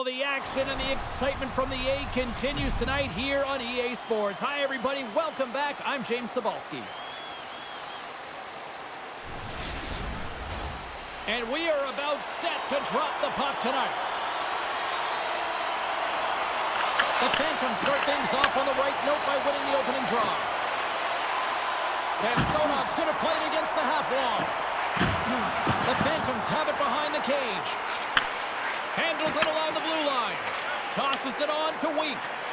Well, the action and the excitement from the A continues tonight here on EA Sports. Hi, everybody. Welcome back. I'm James Cebulski. And we are about set to drop the puck tonight. The Phantoms start things off on the right note by winning the opening draw. Samsonov's going to play it against the half wall. The Phantoms have it behind the cage. Handles it along the blue line. Tosses it on to Weeks.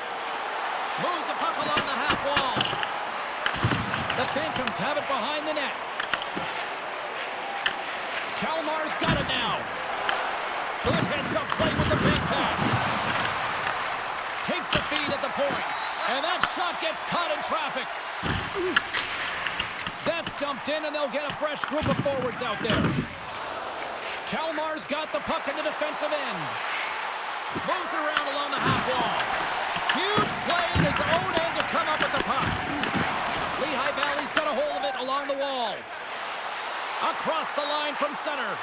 Moves the puck along the half wall. The Phantoms have it behind the net. Kalmar's got it now. Good heads-up play with the big pass. Takes the feed at the point. And that shot gets caught in traffic. That's dumped in, and they'll get a fresh group of forwards out there. Kalmar's got the puck in the defensive end. Moves it around along the half wall. Huge play in his own end to come up with the puck. Lehigh Valley's got a hold of it along the wall. Across the line from center.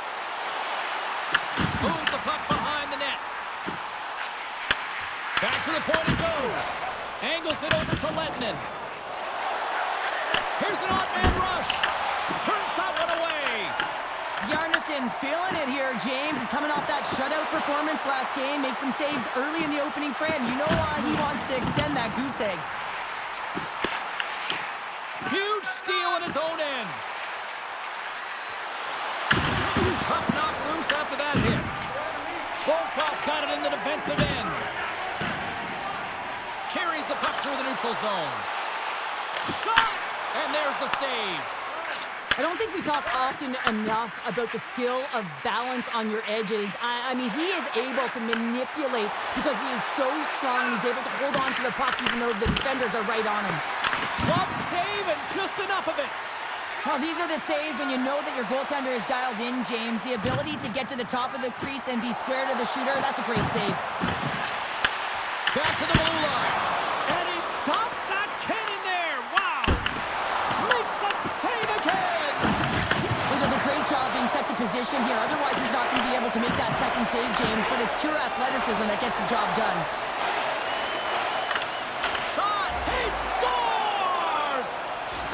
Moves the puck behind the net. Back to the point it goes. Angles it over to Lettinen. Here's an odd-man rush. Turns that one away. Yarnisson's feeling it here, James. He's coming off that shutout performance last game. Makes some saves early in the opening frame. You know why he wants to extend that goose egg. Huge steal in his own end. Puck knocked loose after that hit. Volkov's got it in the defensive end. Carries the puck through the neutral zone. Shot! And there's the save. I don't think we talk often enough about the skill of balance on your edges. I mean, he is able to manipulate because he is so strong. He's able to hold on to the puck even though the defenders are right on him. Love save and just enough of it. Well, these are the saves when you know that your goaltender is dialed in, James. The ability to get to the top of the crease and be square to the shooter, that's a great save. Back to the blue line. And he stops that cannon there. Wow. Makes a save again. He does a great job being set to position here. Otherwise, he's not going to be able to make that second save, James. But it's pure athleticism that gets the job done. Shot. He scores.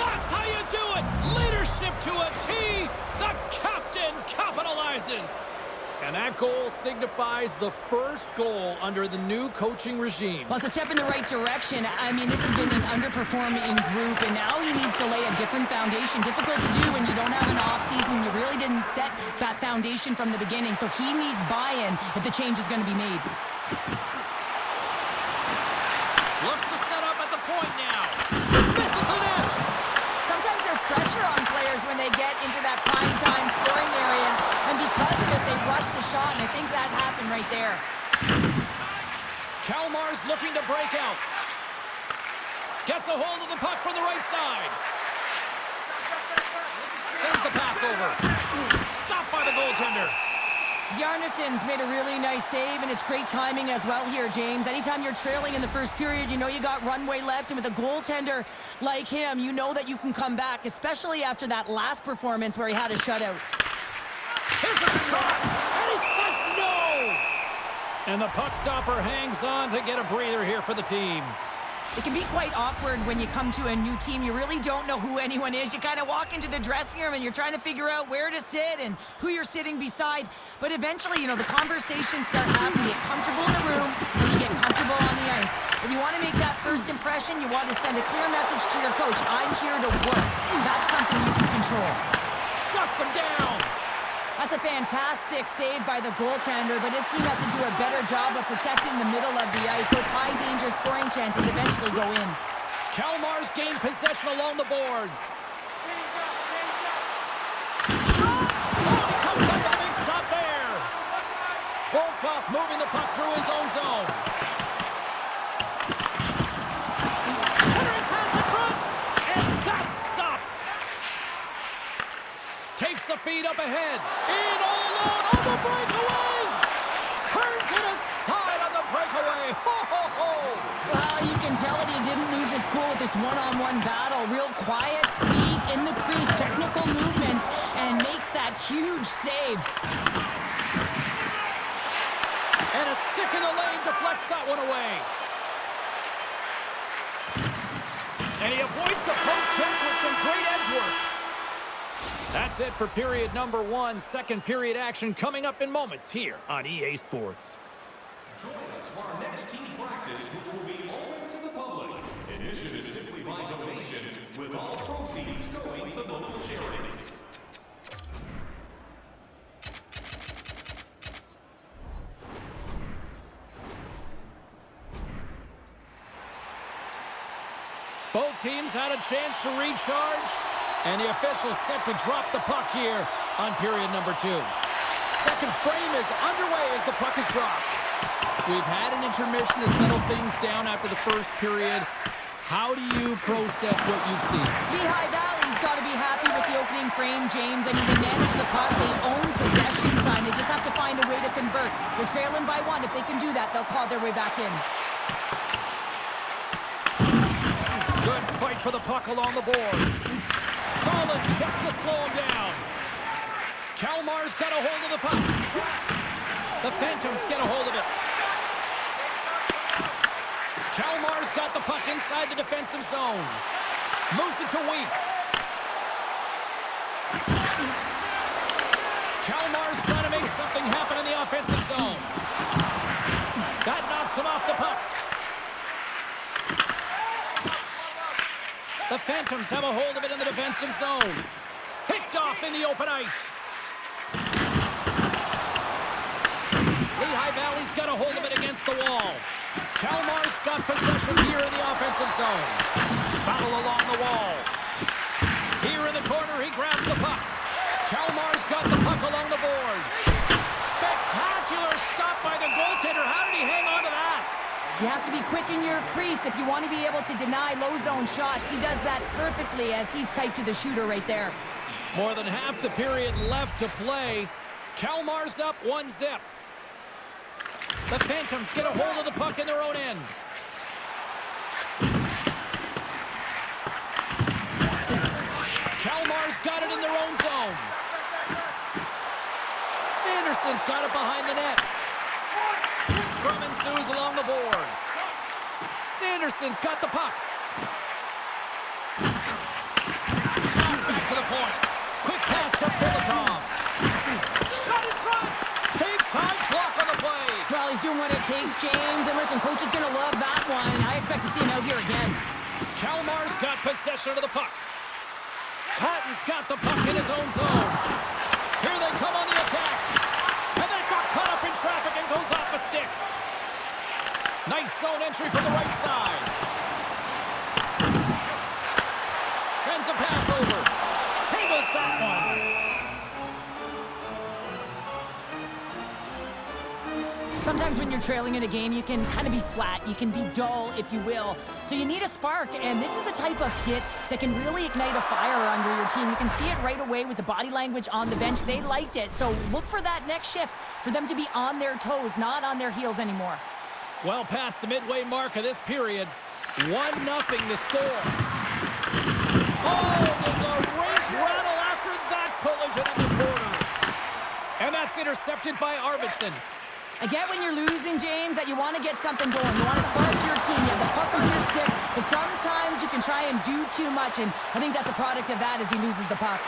That's how you do it. Leadership to a T. The captain capitalizes. And that goal signifies the first goal under the new coaching regime. Well, it's a step in the right direction. I mean, this has been an underperforming group, and now he needs to lay a different foundation. Difficult to do when you don't have an offseason. You really didn't set that foundation from the beginning, so he needs buy-in if the change is going to be made. Looks to set up at the point now. Misses the net. Sometimes there's pressure on players when they get into that prime time scoring area, and because of it, they rush the shot, and I think that happened right there. Kalmar's looking to break out. Gets a hold of the puck from the right side. Sends the pass over. Stopped by the goaltender. Yarnisson's made a really nice save, and it's great timing as well here, James. Anytime you're trailing in the first period, you know you got runway left, and with a goaltender like him, you know that you can come back, especially after that last performance where he had a shutout. Here's a shot, and he says no! And the puck stopper hangs on to get a breather here for the team. It can be quite awkward when you come to a new team. You really don't know who anyone is. You kind of walk into the dressing room and you're trying to figure out where to sit and who you're sitting beside. But eventually, you know, the conversations start happening. You get comfortable in the room and you get comfortable on the ice. If you want to make that first impression, you want to send a clear message to your coach. I'm here to work. That's something you can control. Shuts him down. That's a fantastic save by the goaltender, but his team has to do a better job of protecting the middle of the ice. Those high-danger scoring chances eventually go in. Kalmar's gained possession along the boards. Oh, he comes up with a big stop there. Volkov's moving the puck through his own zone. Centering pass in front, and that's stopped. Takes the feed up ahead. In all alone on the breakaway. Turns it aside on the breakaway. Ho, ho, ho. Well, you can tell that he didn't lose his cool with this one-on-one battle. Real quiet, feet in the crease, technical movements, and makes that huge save. And a stick in the lane deflects that one away. And he avoids the poke check with some great edge work. That's it for period number 1. Second period action coming up in moments here on EA Sports. Join us for our next team practice, which will be open to the public. Admission is simply by donation, with all proceeds going to local charities. Both teams had a chance to recharge, and the officials set to drop the puck here on period number 2. Second frame is underway as the puck is dropped. We've had an intermission to settle things down after the first period. How do you process what you've seen? Lehigh Valley's got to be happy with the opening frame, James. I mean, they manage the puck. They own possession time. They just have to find a way to convert. They're trailing by 1. If they can do that, they'll claw their way back in. Good fight for the puck along the boards. Solid check to slow him down. Kalmar's got a hold of the puck. The Phantoms get a hold of it. Kalmar's got the puck inside the defensive zone. Moves it to Weeks. Kalmar's trying to make something happen in the offensive zone. That knocks him off the puck. The Phantoms have a hold of it in the defensive zone. Picked off in the open ice. Lehigh Valley's got a hold of it against the wall. Kalmar's got possession here in the offensive zone. Battle along the wall. Here in the corner, he grabs the puck. Kalmar's got the puck along the boards. Spectacular stop by the goaltender. How did he hang on to that? You have to be quick in your crease if you want to be able to deny low zone shots. He does that perfectly as he's tight to the shooter right there. More than half the period left to play. Kalmar's up 1-0. The Phantoms get a hold of the puck in their own end. Kalmar's got it in their own zone. Sanderson's got it behind the net. Scrum ensues along the boards. Sanderson's got the puck. Pass back to the point. Quick pass to Filatov. Shot in front. Big time block on the play. Well, he's doing what it takes, James. And listen, coach is going to love that one. I expect to see him out here again. Kalmar's got possession of the puck. Patton's got the puck in his own zone. Here they come on the attack. And that got caught up in traffic and goes off a stick. Nice zone entry from the right side. Sends a pass over. Handles that one. Sometimes when you're trailing in a game, you can kind of be flat. You can be dull, if you will. So you need a spark, and this is a type of hit that can really ignite a fire under your team. You can see it right away with the body language on the bench. They liked it. So look for that next shift, for them to be on their toes, not on their heels anymore. Well past the midway mark of this period. 1-0 to score. Oh, there's a rink rattle after that collision in the corner. And that's intercepted by Arvidsson. I get when you're losing, James, that you want to get something going. You want to spark your team. You have the puck on your stick, but sometimes you can try and do too much, and I think that's a product of that as he loses the puck.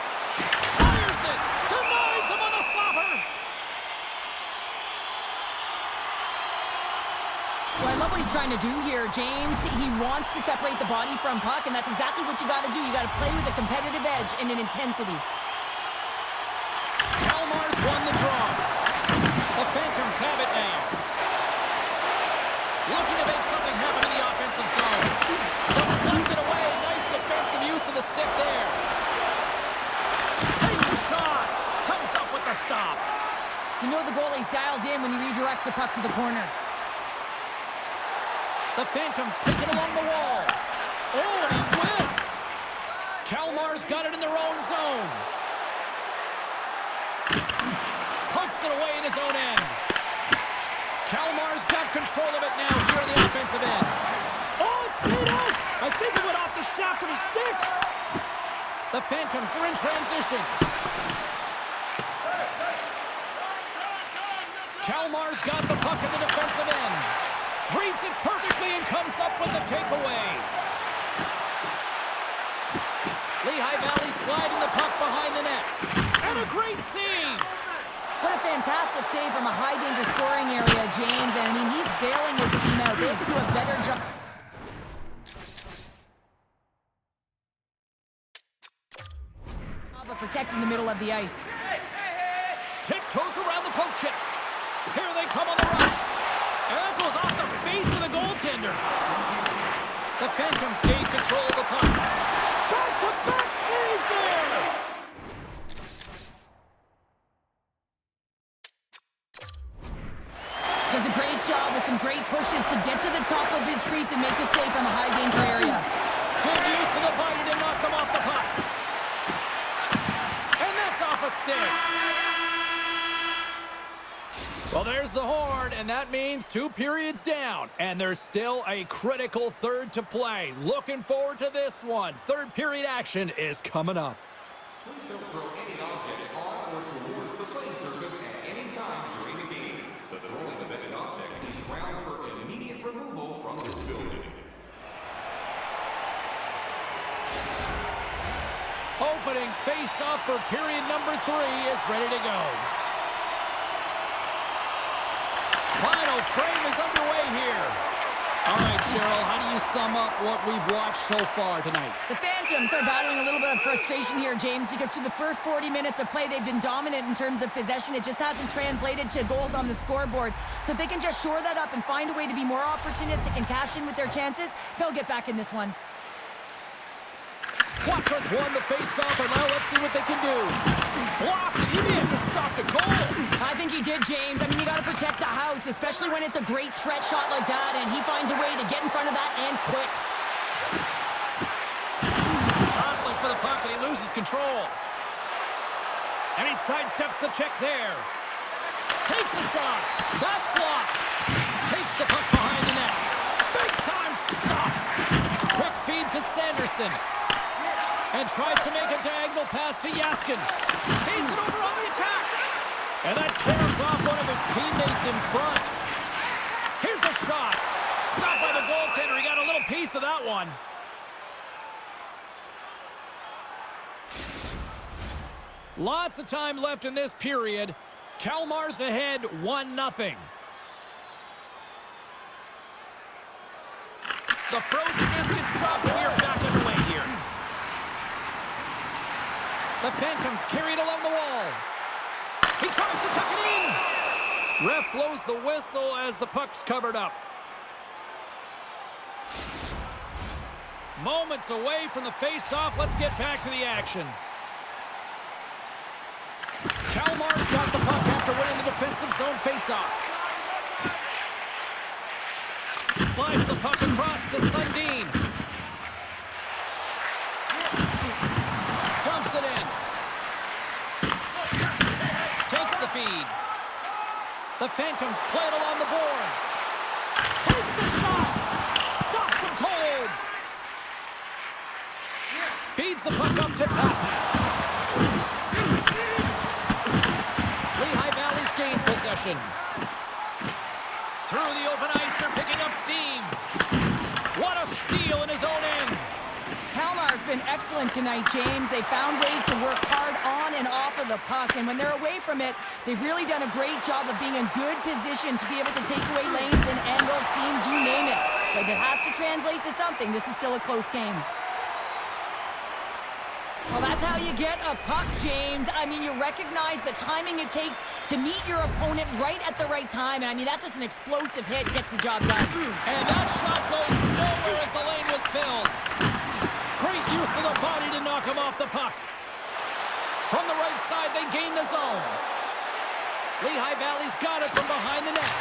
Fires it! Denies him on the slapper! Well, I love what he's trying to do here, James. He wants to separate the body from puck, and that's exactly what you got to do. You got to play with a competitive edge and an intensity. Kalmar's won the draw. The Phantoms have it now. Looking to make something happen in the offensive zone. Left it away. Nice defensive use of the stick there. Takes a shot. Comes up with the stop. You know the goalie's dialed in when he redirects the puck to the corner. The Phantoms take it along the wall. Oh, and he whiffs. Kalmar's got it in their own zone. Punts it away in his own end. Kalmar's got control of it now here in the offensive end. Oh, it stayed out. I think it went off the shaft of his stick. The Phantoms are in transition. Kalmar's got the puck in the Reads it perfectly and comes up with the takeaway. Lehigh Valley sliding the puck behind the net. And a great save. What a fantastic save from a high-danger scoring area, James. And, I mean, he's bailing his team out. They have to do a better job of protecting the middle of the ice. Tiptoes around the poke check. Here they come on the rush. And that goes off the face of the goaltender. The Phantoms gain control of the puck. Back-to-back saves there. Does a great job with some great pushes to get to the top of his crease and make the save from a high-danger area. Good use of the body to knock them off the puck. And that's off a stick. Well, there's the horn, and that means 2 periods down. And there's still a critical third to play. Looking forward to this one. Third period action is coming up. Please don't throw any objects on or towards the playing surface at any time during the game. The throwing of any object is grounds for immediate removal from this building. Opening face-off for period number 3 is ready to go. Final frame is underway here. All right, Cheryl, how do you sum up what we've watched so far tonight? The Phantoms are battling a little bit of frustration here, James, because through the first 40 minutes of play, they've been dominant in terms of possession. It just hasn't translated to goals on the scoreboard. So if they can just shore that up and find a way to be more opportunistic and cash in with their chances, they'll get back in this one. Quattro's won the face-off, and now let's see what they can do. Blocked, and he may have to stop the goal. I think he did, James. I mean, you got to protect the house, especially when it's a great threat shot like that, and he finds a way to get in front of that and quick. Jostling for the puck, and he loses control. And he sidesteps the check there. Takes a shot. That's blocked. Takes the puck behind the net. Big time stop. Quick feed to Sanderson. And tries to make a diagonal pass to Yaskin. Feeds it over on the attack. And that carries off one of his teammates in front. Here's a shot. Stopped by the goaltender. He got a little piece of that one. Lots of time left in this period. Kalmar's ahead 1-0. The frozen biscuits drop. We are back underway here. The Phantoms carried along the wall. He tries to tuck it in. Ref blows the whistle as the puck's covered up. Moments away from the face-off. Let's get back to the action. Kalmar's got the puck after winning the defensive zone face-off. Slides the puck across to Sundin. Dumps it in. Takes the feed. The Phantoms play it along the boards. Takes the shot. Stops him cold. Feeds the puck up to Patton. Lehigh Valley's gained possession. Through the open ice, they're picking up steam. What a steal in his own end. Kalmar's been excellent tonight, James. They found ways to work hard on and off of the puck, and when they're away from it, they've really done a great job of being in good position to be able to take away lanes and angles, seams, you name it. But it has to translate to something. This is still a close game. Well, that's how you get a puck, James. I mean, you recognize the timing it takes to meet your opponent right at the right time. And I mean, that's just an explosive hit, gets the job done. And that shot goes nowhere as the lane was filled. Great use of the body to knock him off the puck. From the right side, they gain the zone. Lehigh Valley's got it from behind the net.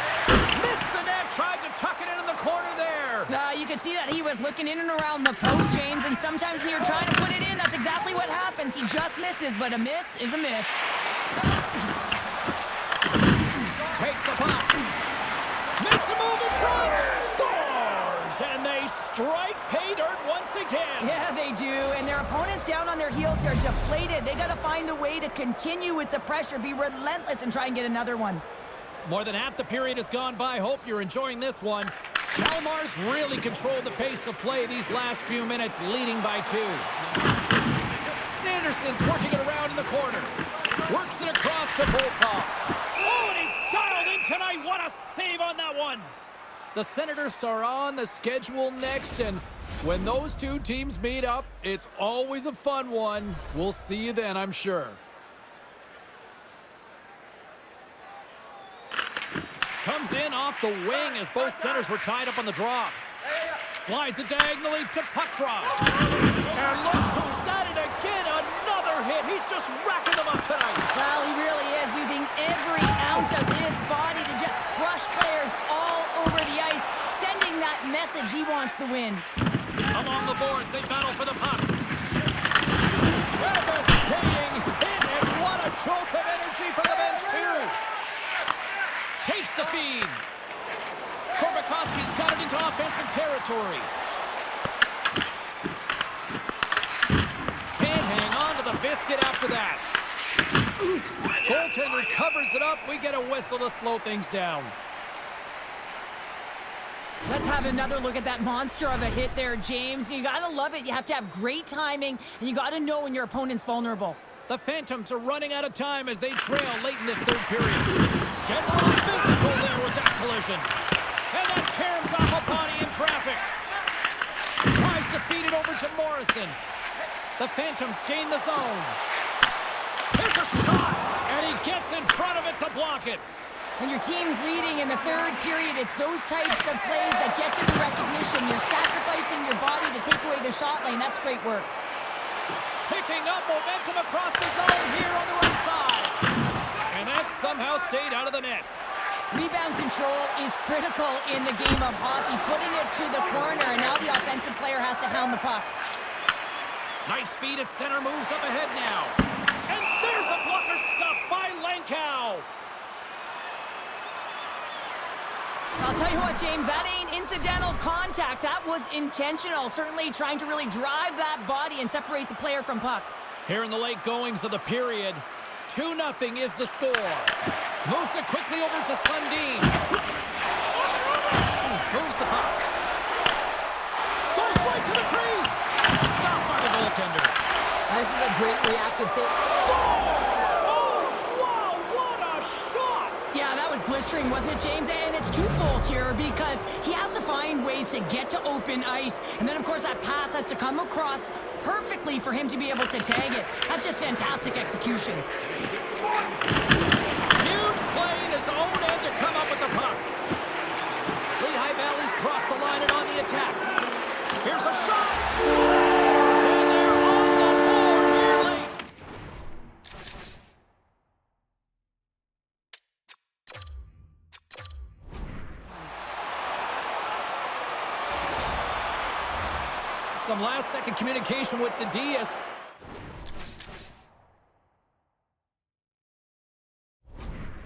Missed the net, tried to tuck it in the corner there. You can see that he was looking in and around the post, James, and sometimes when you're trying to put it in, that's exactly what happens. He just misses, but a miss is a miss. Takes the puck. Makes a move in front. Scores! And they strike pay dirt once again. Yeah, they do, and their opponents down on their heels, they're deflated. They got to find a way to continue with the pressure, be relentless, and try and get another one. More than half the period has gone by. Hope you're enjoying this one. Kalmar's really controlled the pace of play these last few minutes, leading by 2. Sanderson's working it around in the corner. Works it across to Volkov. Oh, and he's dialed in tonight. What a save on that one. The Senators are on the schedule next, and when those two teams meet up, it's always a fun one. We'll see you then, I'm sure. Comes in off the wing as both centers were tied up on the draw. Slides it diagonally to Petrov. And look who's at it again. Another hit. He's just racking them up tonight. Well, he really is using every ounce of his body to just crush players all over the ice, sending that message he wants to win. Along the boards, they battle for the puck. Devastating hit, and what a jolt of energy from the bench, too. Takes the feed. Korbakovsky's got it into offensive territory. Can't hang on to the biscuit after that. Goaltender covers it up. We get a whistle to slow things down. Let's have another look at that monster of a hit there, James. You gotta love it. You have to have great timing, and you gotta know when your opponent's vulnerable. The Phantoms are running out of time as they trail late in this third period. Getting a little physical there with that collision. And that caroms off a body in traffic. Tries to feed it over to Morrison. The Phantoms gain the zone. There's a shot, and he gets in front of it to block it. When your team's leading in the third period, it's those types of plays that get you the recognition. You're sacrificing your body to take away the shot lane. That's great work. Picking up momentum across the zone here on the right side. And that somehow stayed out of the net. Rebound control is critical in the game of hockey. Putting it to the corner, and now the offensive player has to hound the puck. Nice feed at center, moves up ahead now. And there's a blocker stop by Lankow. I'll tell you what, James, that ain't incidental contact. That was intentional. Certainly trying to really drive that body and separate the player from puck. Here in the late goings of the period, 2-0 is the score. Moves it quickly over to Sundin. Moves the puck. Goes right to the crease. Stopped by the goaltender. This is a great reactive save. Scores! Oh, wow, what a shot! Yeah, that was blistering, wasn't it, James? And it's twofold here because he has to find ways to get to open ice. And then, of course, that pass has to come across perfectly for him to be able to tag it. That's just fantastic execution. Huge play in his own end to come up with the puck. Lehigh Valley's crossed the line and on the attack. Here's a shot. Scores! And they're on the board here late. Some last-second communication with the Diaz.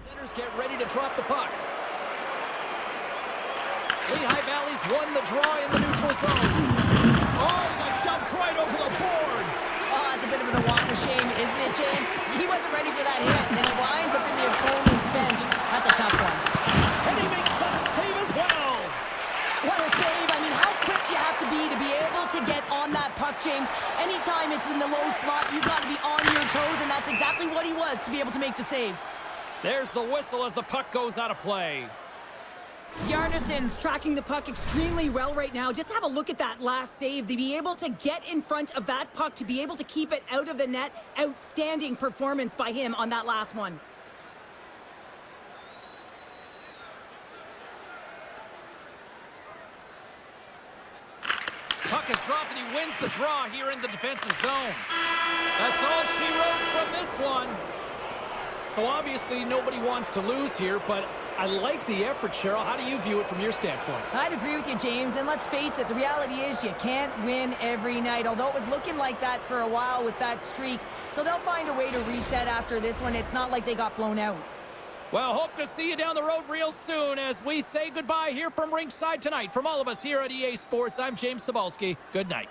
Centers get ready to drop the puck. Lehigh Valley's won the draw in the neutral zone. Oh, he got dumped right over the boards. Oh, that's a bit of the walk of shame, isn't it, James? He wasn't ready for that hit, and it winds up in the opponent's bench. That's a tough one. And he makes that save as well. What a save. I mean, how quick do you have to be able to get on that puck, James? Anytime it's in the low slot, you got to be on your toes, and that's exactly what he was to be able to make the save. There's the whistle as the puck goes out of play. Yarnisson's tracking the puck extremely well right now. Just have a look at that last save. To be able to get in front of that puck, to be able to keep it out of the net, outstanding performance by him on that last one. Puck is dropped and he wins the draw here in the defensive zone. That's all she wrote from this one. So obviously nobody wants to lose here, but I like the effort, Cheryl. How do you view it from your standpoint? I'd agree with you, James, and let's face it, the reality is you can't win every night, although it was looking like that for a while with that streak. So they'll find a way to reset after this one. It's not like they got blown out. Well, hope to see you down the road real soon as we say goodbye here from ringside tonight. From all of us here at EA Sports, I'm James Cebulski. Good night.